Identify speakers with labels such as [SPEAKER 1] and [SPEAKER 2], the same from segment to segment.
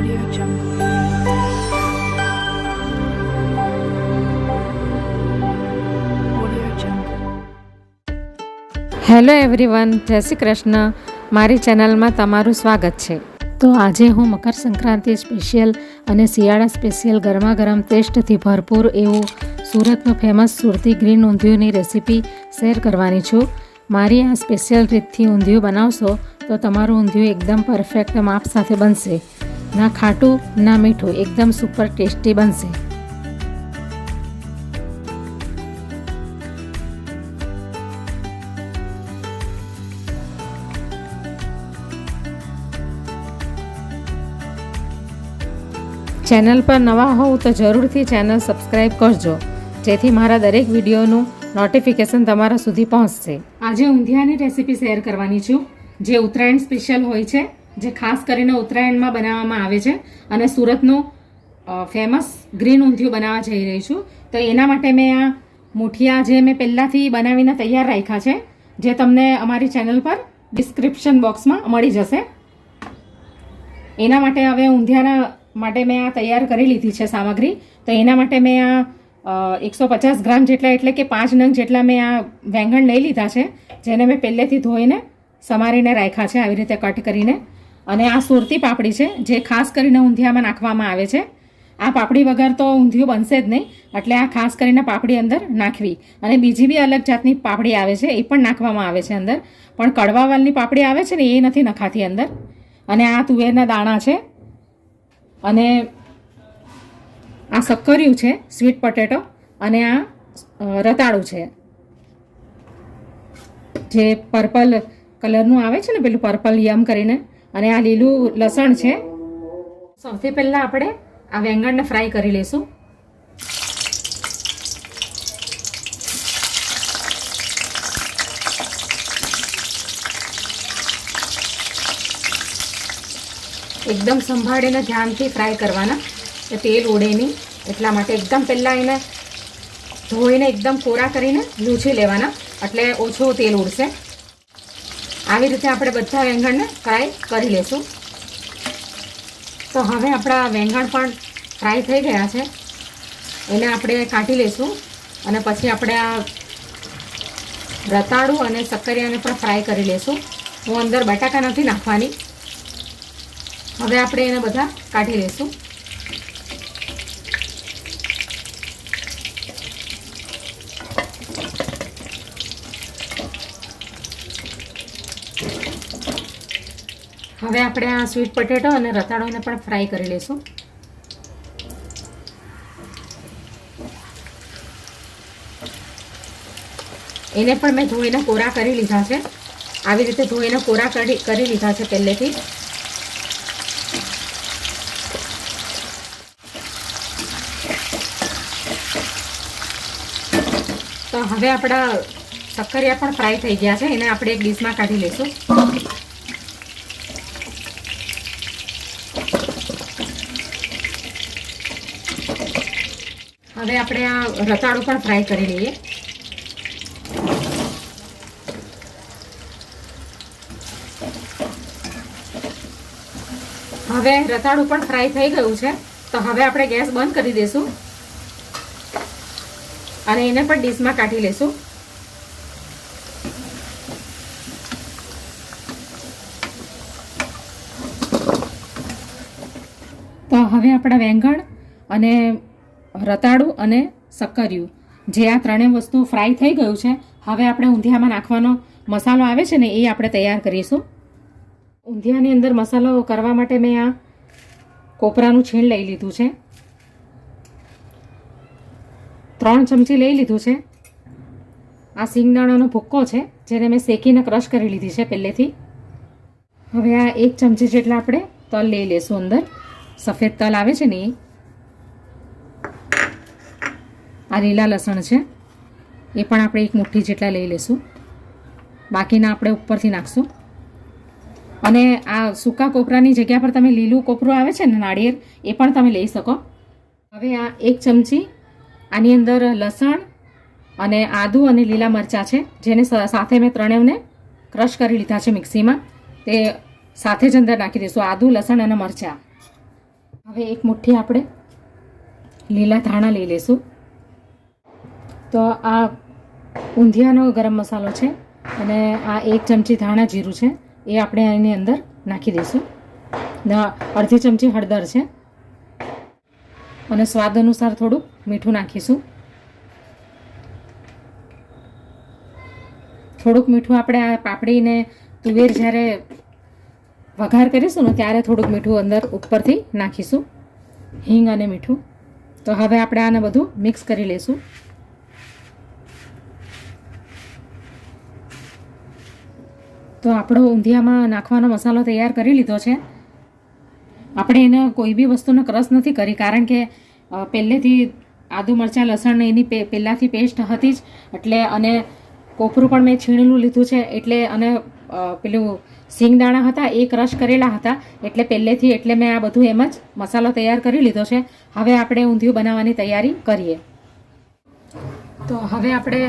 [SPEAKER 1] Audio Jungle. Audio Jungle.
[SPEAKER 2] Hello everyone, જય શ્રી કૃષ્ણ. મારી ચેનલમાં તમારું સ્વાગત છે. તો આજે હું મકર સંક્રાંતિ સ્પેશિયલ અને શિયાળા સ્પેશિયલ ગરમા ગરમ ટેસ્ટથી ભરપૂર એવું સુરતનું ફેમસ સુરતી ગ્રીન ઊંધિયુંની રેસીપી શેર કરવાની છું. મારી આ સ્પેશિયલ રીતથી ઊંધિયું બનાવશો તો તમારું ઊંધિયું એકદમ પરફેક્ટ માપ સાથે બનશે. ના ખાટું ના મીઠું, એકદમ સુપર ટેસ્ટી બનશે. ચેનલ પર નવા હોવ તો જરૂરથી ચેનલ સબસ્ક્રાઈબ કરજો, જેથી મારા દરેક વિડીયોનું નોટિફિકેશન તમારા સુધી પહોંચશે. આજે ઊંધિયાની રેસીપી શેર કરવાની છું, જે ઉત્તરાયણ સ્પેશિયલ હોય છે, જે ખાસ કરીને ઉત્તરાયણમાં બનાવવામાં આવે છે. અને સુરતનું ફેમસ ગ્રીન ઊંધિયું બનાવવા જઈ રહી છું. તો એના માટે મેં આ મુઠિયા જે મેં પહેલાંથી બનાવીને તૈયાર રાખ્યા છે, જે તમને અમારી ચેનલ પર ડિસ્ક્રિપ્શન બોક્સમાં મળી જશે. એના માટે હવે ઊંધિયાના માટે મેં આ તૈયાર કરી લીધી છે સામગ્રી. તો એના માટે મેં આ 150 ગ્રામ જેટલા, એટલે કે 5 નંગ જેટલા મેં આ વેંગણ લઈ લીધા છે, જેને મેં પહેલેથી ધોઈને સમારીને રાખ્યા છે આવી રીતે કટ કરીને. અને આ સુરતી પાપડી છે, જે ખાસ કરીને ઊંધિયામાં નાખવામાં આવે છે. આ પાપડી વગર તો ઊંધિયું બનશે જ નહીં, એટલે આ ખાસ કરીને પાપડી અંદર નાખવી. અને બીજી બી અલગ જાતની પાપડી આવે છે, એ પણ નાખવામાં આવે છે અંદર. પણ કડવાવાલની પાપડી આવે છે ને, એ નથી નખાતી અંદર. અને આ તુવેરના દાણા છે, અને આ શક્કરિયું છે, સ્વીટ પોટેટો, અને આ રતાળું છે, જે પર્પલ કલરનું આવે છે ને, પેલું પર્પલ યમ કરીને. અને આ લીલું લસણ છે. સૌથી પહેલાં આપણે આ વેંગણને ફ્રાય કરી લઈશું. એકદમ સંભાળીને ધ્યાનથી ફ્રાય કરવાના, કે તેલ ઉડે નહીં. એટલા માટે એકદમ પહેલાં એને ધોઈને એકદમ કોરા કરીને લૂછી લેવાના, એટલે ઓછું તેલ ઉડશે. આવી રીતે આપણે બધા વેંગણને ફ્રાય કરી લેશું. તો હવે આપણા વેંગણ પણ ફ્રાય થઈ ગયા છે, એને આપણે કાઢી લઈશું. અને પછી આપણે આ રતાળું અને શક્કરિયાને પણ ફ્રાય કરી લઈશું. હું અંદર બટાકા નથી નાખવાની. હવે આપણે એને બધા કાઢી લઈશું. હવે આપણે આ સ્વીટ પોટેટો અને રતાળોને પણ ફ્રાય કરી લઈશું. એને પણ મેં ધોઈને કોરા કરી લીધા છે. આવી રીતે ધોઈને કોરા કરી લીધા છે પહેલેથી. તો હવે આપણા શક્કરિયા પણ ફ્રાય થઈ ગયા છે, એને આપણે એક ડીશમાં કાઢી લઈશું. હવે આપણે આ રતાળું પણ ફ્રાય કરી લઈએ. હવે રતાળું પણ ફ્રાય થઈ ગયું છે, તો હવે આપણે ગેસ બંધ કરી દઈશું અને એને પણ ડીશમાં કાઢી લઈશું. તો હવે આપણા વેંગણ અને રતાળું અને શક્કરિયું, જે આ ત્રણેય વસ્તુ ફ્રાય થઈ ગયું છે, હવે આપણે ઊંધિયામાં નાખવાનો મસાલો આવે છે ને, એ આપણે તૈયાર કરીશું. ઊંધિયાની અંદર મસાલો કરવા માટે મેં આ કોપરાનું છીણ લઈ લીધું છે, 3 ચમચી લઈ લીધું છે. આ સિંગદાણાનો ભૂક્કો છે, જેને મેં શેકીને ક્રશ કરી લીધી છે પહેલેથી. હવે આ 1 ચમચી જેટલા આપણે તલ લઈ લઈશું અંદર. સફેદ તલ આવે છે ને એ. આ લીલા લસણ છે, એ પણ આપણે 1 મુઠ્ઠી જેટલા લઈ લઈશું. બાકીના આપણે ઉપરથી નાખશું. અને આ સૂકા કોપરાની જગ્યા પર તમે લીલું કોપરું આવે છે ને, નાળિયેર, એ પણ તમે લઈ શકો. હવે આ 1 ચમચી આની અંદર લસણ અને આદુ અને લીલા મરચાં છે, જેને સાથે મેં ત્રણેયને ક્રશ કરી લીધા છે મિક્સીમાં. તે સાથે જ અંદર નાખી દઈશું, આદુ, લસણ અને મરચાં. હવે એક મુઠ્ઠી આપણે લીલા ધાણા લઈ લઈશું. તો આ ઊંધિયાનો ગરમ મસાલો છે અને આ 1 ચમચી ધાણા જીરું છે એ આપણે એની અંદર નાખી દઈશું. ને અડધી ચમચી હળદર છે અને સ્વાદ અનુસાર થોડું મીઠું નાખીશું. થોડુંક મીઠું આપણે આ પાપડીને તુવેર જ્યારે વઘાર કરીશું ને ત્યારે થોડુંક મીઠું અંદર ઉપરથી નાખીશું, હિંગ અને મીઠું. તો હવે આપણે આને બધું મિક્સ કરી લઈશું. તો આપણો ઊંધિયામાં નાખવાનો મસાલો તૈયાર કરી લીધો છે. આપણે એને કોઈ બી વસ્તુનો ક્રશ નથી કરી, કારણ કે પહેલેથી આદુ મરચાં લસણ એની પહેલાંથી પેસ્ટ હતી જ, એટલે અને કોપરું પણ મેં છીણેલું લીધું છે, એટલે અને પેલું સિંગદાણા હતા એ ક્રશ કરેલા હતા, એટલે પહેલેથી એટલે મેં આ બધું એમ જ મસાલો તૈયાર કરી લીધો છે. હવે આપણે ઊંધિયું બનાવવાની તૈયારી કરીએ. તો હવે આપણે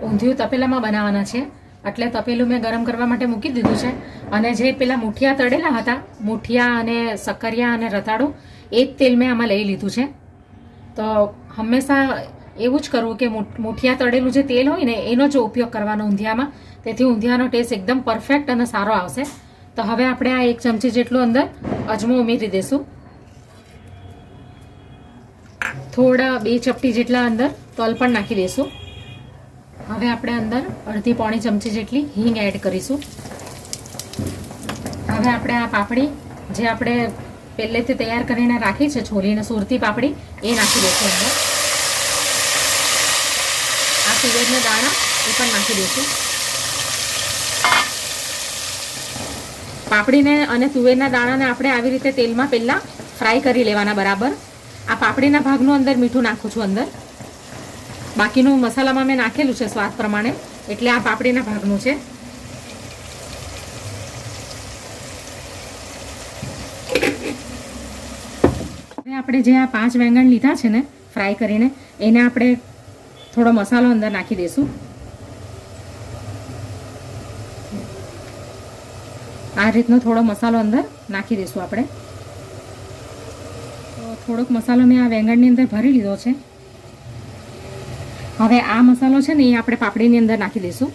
[SPEAKER 2] ઊંધિયું તપેલામાં બનાવવાના છે, એટલે તપેલું મેં ગરમ કરવા માટે મૂકી દીધું છે. અને જે પેલા મુઠિયા તળેલા હતા, મુઠિયા અને સક્કરિયા અને રતાળું, એ જ તેલ મેં આમાં લઈ લીધું છે. તો હંમેશા એવું જ કરવું કે મુઠિયા તળેલું જે તેલ હોય ને એનો જ ઉપયોગ કરવાનો ઊંધિયામાં, તેથી ઊંધિયાનો ટેસ્ટ એકદમ પરફેક્ટ અને સારો આવશે. તો હવે આપણે આ 1 ચમચી જેટલું અંદર અજમો ઉમેરી દઈશું. થોડા 2 ચપટી જેટલા અંદર તલ પણ નાખી દઈશું. હવે આપણે અંદર અડધી પોણી ચમચી જેટલી હિંગ એડ કરીશું. હવે આપણે આ પાપડી જે આપણે પહેલેથી તૈયાર કરીને રાખી છે, છોલીને સુરતી પાપડી, એ નાખી દઈશું અંદર. આ તુવેરના દાણા એ પણ નાખી દઈશું. પાપડીને અને તુવેરના દાણાને આપણે આવી રીતે તેલમાં પહેલાં ફ્રાય કરી લેવાના બરાબર. આ પાપડીના ભાગનું અંદર મીઠું નાખું છું અંદર, બાકીનું મસાલામાં મેં નાખેલું છે સ્વાદ પ્રમાણે, એટલે આ પાપડીના ભાગનું છે. હવે આપણે જે આ 5 વેંગણ લીધા છે ને ફ્રાય કરીને, એને આપણે થોડો મસાલો અંદર નાખી દઈશું. આ રીતનો થોડો મસાલો અંદર નાખી દઈશું આપણે. તો થોડોક મસાલો મેં આ વેંગણની અંદર ભરી લીધો છે. હવે આ મસાલો છે ને એ આપણે પાપડીની અંદર નાખી દઈશું.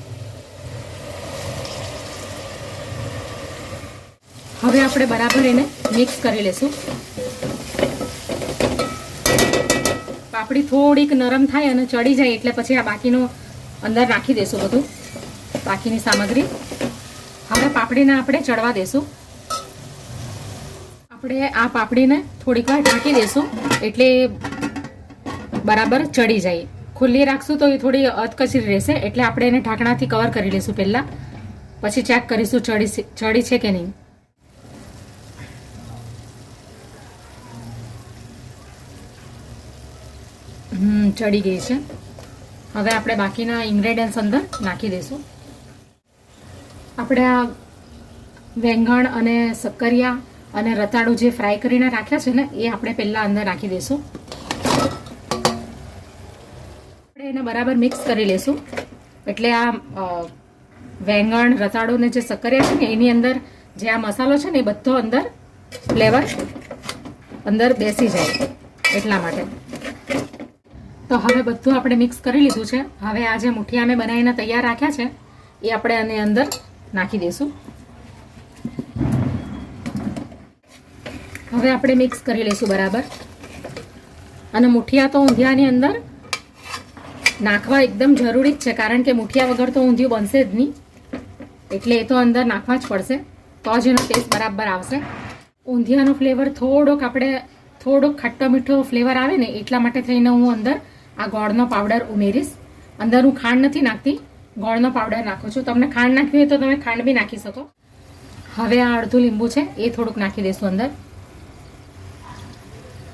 [SPEAKER 2] હવે આપણે બરાબર એને મિક્સ કરી લઈશું. પાપડી થોડીક નરમ થાય અને ચડી જાય એટલે પછી આ બાકીનું અંદર નાખી દઈશું બધું, બાકીની સામગ્રી. હવે પાપડીને આપણે ચડવા દઈશું. આપણે આ પાપડીને થોડીક વાર ઢાંકી દઈશું એટલે બરાબર ચડી જાય. ખુલ્લી રાખશું તો એ થોડી અધકચરી રહેશે, એટલે આપણે એને ઢાંકણાથી કવર કરી લઈશું પહેલાં, પછી ચેક કરીશું ચડી છે કે નહીં. ચડી ગઈ છે. હવે આપણે બાકીના ઇન્ગ્રેડિયન્ટ્સ અંદર નાખી દઈશું. આપણે આ વેંગણ અને સક્કરિયા અને રતાળું જે ફ્રાય કરીને રાખ્યા છે ને એ આપણે પહેલાં અંદર નાખી દઈશું. આપણે એને બરાબર મિક્સ કરી લઈશું, એટલે આ વેંગણ રતાળું ને જે સક્કરિયા છે ને એની અંદર જે આ મસાલો છે ને એ બધો અંદર ફ્લેવર અંદર બેસી જાય એટલા માટે. તો હવે બધું આપણે મિક્સ કરી લીધું છે. હવે આ જે મુઠિયા મેં બનાવીને તૈયાર રાખ્યા છે એ આપણે આની અંદર નાખી દઈશું. હવે આપણે મિક્સ કરી લઈશું બરાબર. અને મુઠિયા તો ઊંધિયાની અંદર નાખવા એકદમ જરૂરી જ છે, કારણ કે મુઠિયા વગર તો ઊંધિયું બનશે જ નહીં, એટલે એ તો અંદર નાખવા જ પડશે, તો જ એનો ટેસ્ટ બરાબર આવશે. ઊંધિયાનો ફ્લેવર થોડોક ખાટો મીઠો ફ્લેવર આવે ને એટલા માટે થઈને હું અંદર આ ગોળનો પાવડર ઉમેરીશ. અંદર હું ખાંડ નથી નાખતી, ગોળનો પાવડર નાખું છું. તમને ખાંડ નાખવી હોય તો તમે ખાંડ બી નાખી શકો. હવે આ અડધું લીંબુ છે એ થોડુંક નાખી દઈશું અંદર,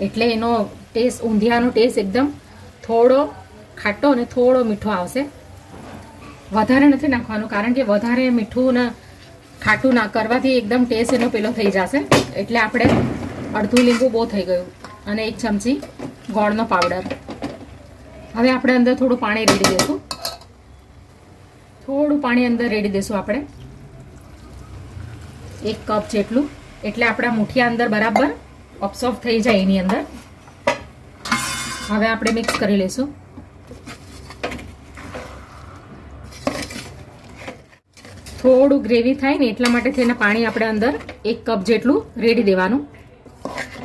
[SPEAKER 2] એટલે એનો ટેસ્ટ, ઊંધિયાનો ટેસ્ટ એકદમ થોડો ખાટો અને થોડો મીઠો આવશે. વધારે નથી નાખવાનું, કારણ કે વધારે મીઠું ને ખાટું ના કરવાથી એકદમ ટેસ્ટ એનો પેલો થઈ જશે, એટલે આપણે અડધું લીંબુ બહુ થઈ ગયું અને 1 ચમચી ગોળનો પાવડર. હવે આપણે અંદર થોડું પાણી રેડી દઈશું. થોડું પાણી અંદર રેડી દઈશું આપણે, 1 કપ જેટલું, એટલે આપણા મુઠિયા અંદર બરાબર ઓબ્સોર્વ થઈ જાય એની અંદર. હવે આપણે મિક્સ કરી લઈશું. થોડું ગ્રેવી થાય ને એટલા માટે થઈને પાણી આપણે અંદર 1 કપ જેટલું રેડી દેવાનું.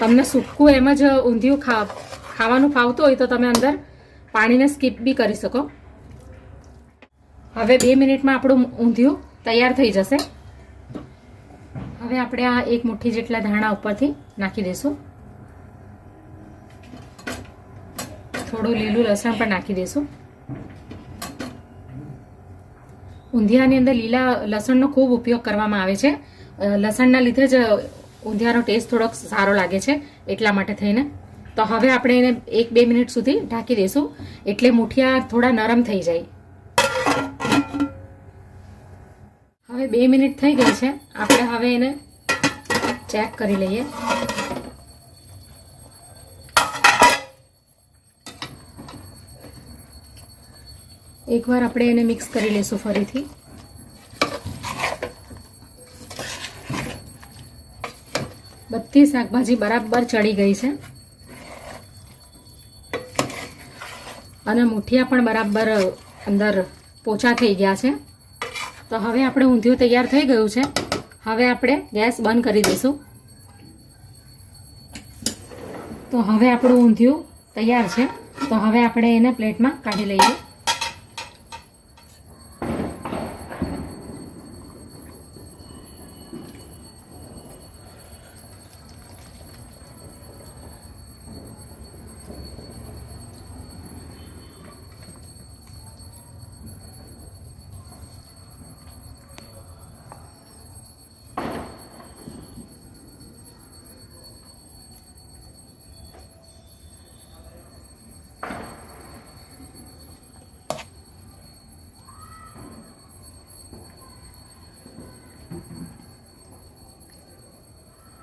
[SPEAKER 2] તમને સૂકું એમ જ ઊંધિયું ખાવાનું ફાવતું હોય તો તમે અંદર પાણીને સ્કીપ બી કરી શકો. હવે 2 મિનિટમાં આપણું ઊંધિયું તૈયાર થઈ જશે. હવે આપણે આ 1 મુઠ્ઠી જેટલા ધાણા ઉપરથી નાખી દઈશું. થોડું લીલું લસણ પણ નાખી દઈશું. ઊંધિયાની અંદર લીલા લસણનો ખૂબ ઉપયોગ કરવામાં આવે છે. લસણના લીધે જ ઊંધિયાનો ટેસ્ટ થોડોક સારો લાગે છે એટલા માટે થઈને. તો હવે આપણે એને 1-2 મિનિટ સુધી ઢાંકી દઈશું એટલે મુઠિયા થોડા નરમ થઈ જાય. હવે 2 મિનિટ થઈ ગઈ છે. આપણે હવે એને ચેક કરી લઈએ. એકવાર આપણે એને મિક્સ કરી લઈશું ફરીથી. બધી શાકભાજી બરાબર ચડી ગઈ છે અને મુઠિયા પણ બરાબર અંદર પોચા થઈ ગયા છે. તો હવે આપણે ઊંધિયું તૈયાર થઈ ગયું છે. હવે આપણે ગેસ બંધ કરી દઈશું. તો હવે આપણું ઊંધિયું તૈયાર છે. તો હવે આપણે એને પ્લેટમાં કાઢી લઈએ.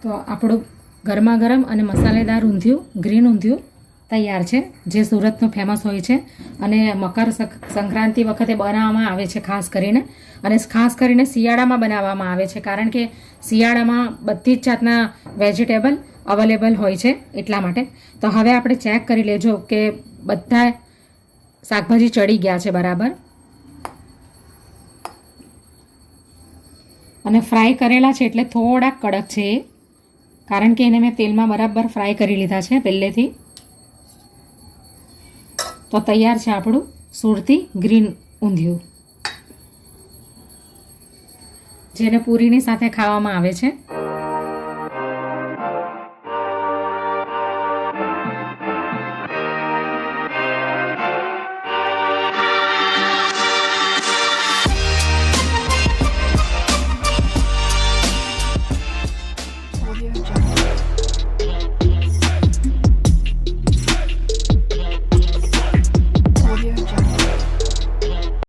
[SPEAKER 2] તો આપણું ગરમા ગરમ અને મસાલેદાર ઊંધિયું ગ્રીન ઊંધિયું તૈયાર છે, જે સુરતનું ફેમસ હોય છે અને મકર સંક્રાંતિ વખતે બનાવવામાં આવે છે ખાસ કરીને. અને ખાસ કરીને શિયાળામાં બનાવવામાં આવે છે કારણ કે શિયાળામાં બધી જ જાતના વેજીટેબલ અવેલેબલ હોય છે એટલા માટે. તો હવે આપણે ચેક કરી લેજો કે બધા શાકભાજી ચડી ગયા છે બરાબર. અને ફ્રાય કરેલા છે એટલે થોડાક કડક છે એ, કારણ કે એને મેં તેલમાં બરાબર ફ્રાય કરી લીધા છે પહેલેથી. તો તૈયાર છે આપણું સુરતી ગ્રીન ઊંધિયું, જેને પૂરીની સાથે ખાવામાં આવે છે.